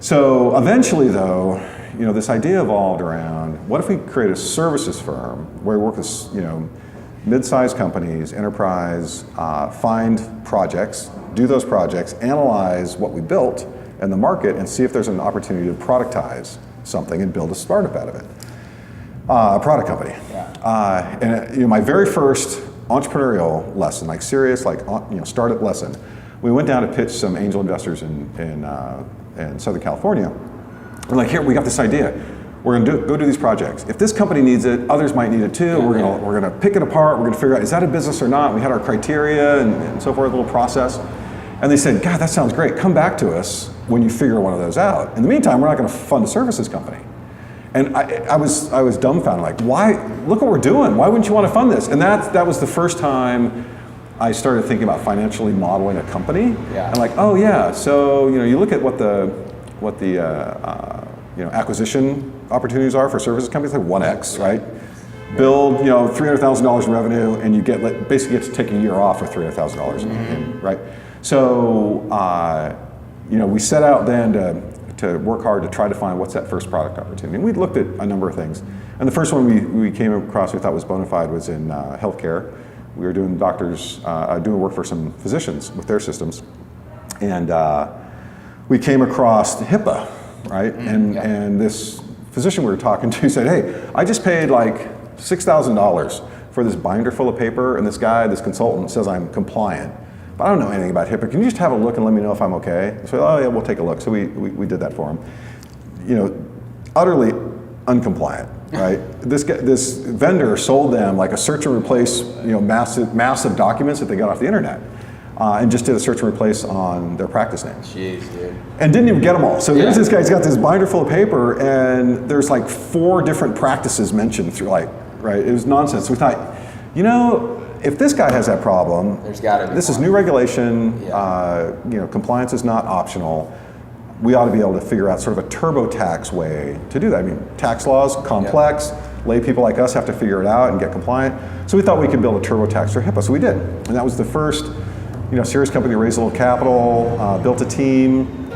So eventually, though, this idea evolved around, what if we create a services firm where we work with, mid-sized companies, enterprise, find projects, do those projects, analyze what we built in the market, and see if there's an opportunity to productize something and build a startup out of it, a product company. Yeah. And my very first entrepreneurial lesson, like serious, startup lesson, we went down to pitch some angel investors in Southern California. We're like, here, we got this idea. We're going to go do these projects. If this company needs it, others might need it too. We're going to pick it apart. We're going to figure out, is that a business or not? We had our criteria and so forth, a little process. And they said, God, that sounds great. Come back to us when you figure one of those out. In the meantime, we're not going to fund a services company. And I was dumbfounded, like, why? Look what we're doing. Why wouldn't you want to fund this? And that was the first time I started thinking about financially modeling a company. Yeah. And like, oh yeah, so you look at what the acquisition opportunities are for services companies, like 1x, right? Build $300,000 in revenue, and you basically get to take a year off with $300,000, right? So we set out then to work hard to try to find what's that first product opportunity. And we looked at a number of things, and the first one we came across we thought was bona fide was in healthcare. We were doing doing work for some physicians with their systems, and we came across HIPAA, right? And this physician we were talking to said, hey, I just paid like $6,000 for this binder full of paper, and this consultant says I'm compliant, but I don't know anything about HIPAA. Can you just have a look and let me know if I'm okay? So, oh yeah, we'll take a look. So we did that for him. Utterly uncompliant, right? This vendor sold them like a search and replace, massive documents that they got off the internet. And just did a search and replace on their practice name. Jeez, dude. And didn't even get them all. So here's this guy, he's got this binder full of paper, and there's like 4 different practices mentioned through right? It was nonsense. So we thought, if this guy has that problem, there's gotta be this more. is new regulation, compliance is not optional. We ought to be able to figure out sort of a TurboTax way to do that. I mean, tax laws, complex, lay people like us have to figure it out and get compliant. So we thought we could build a TurboTax for HIPAA, so we did. And that was the first serious company, raised a little capital, built a team.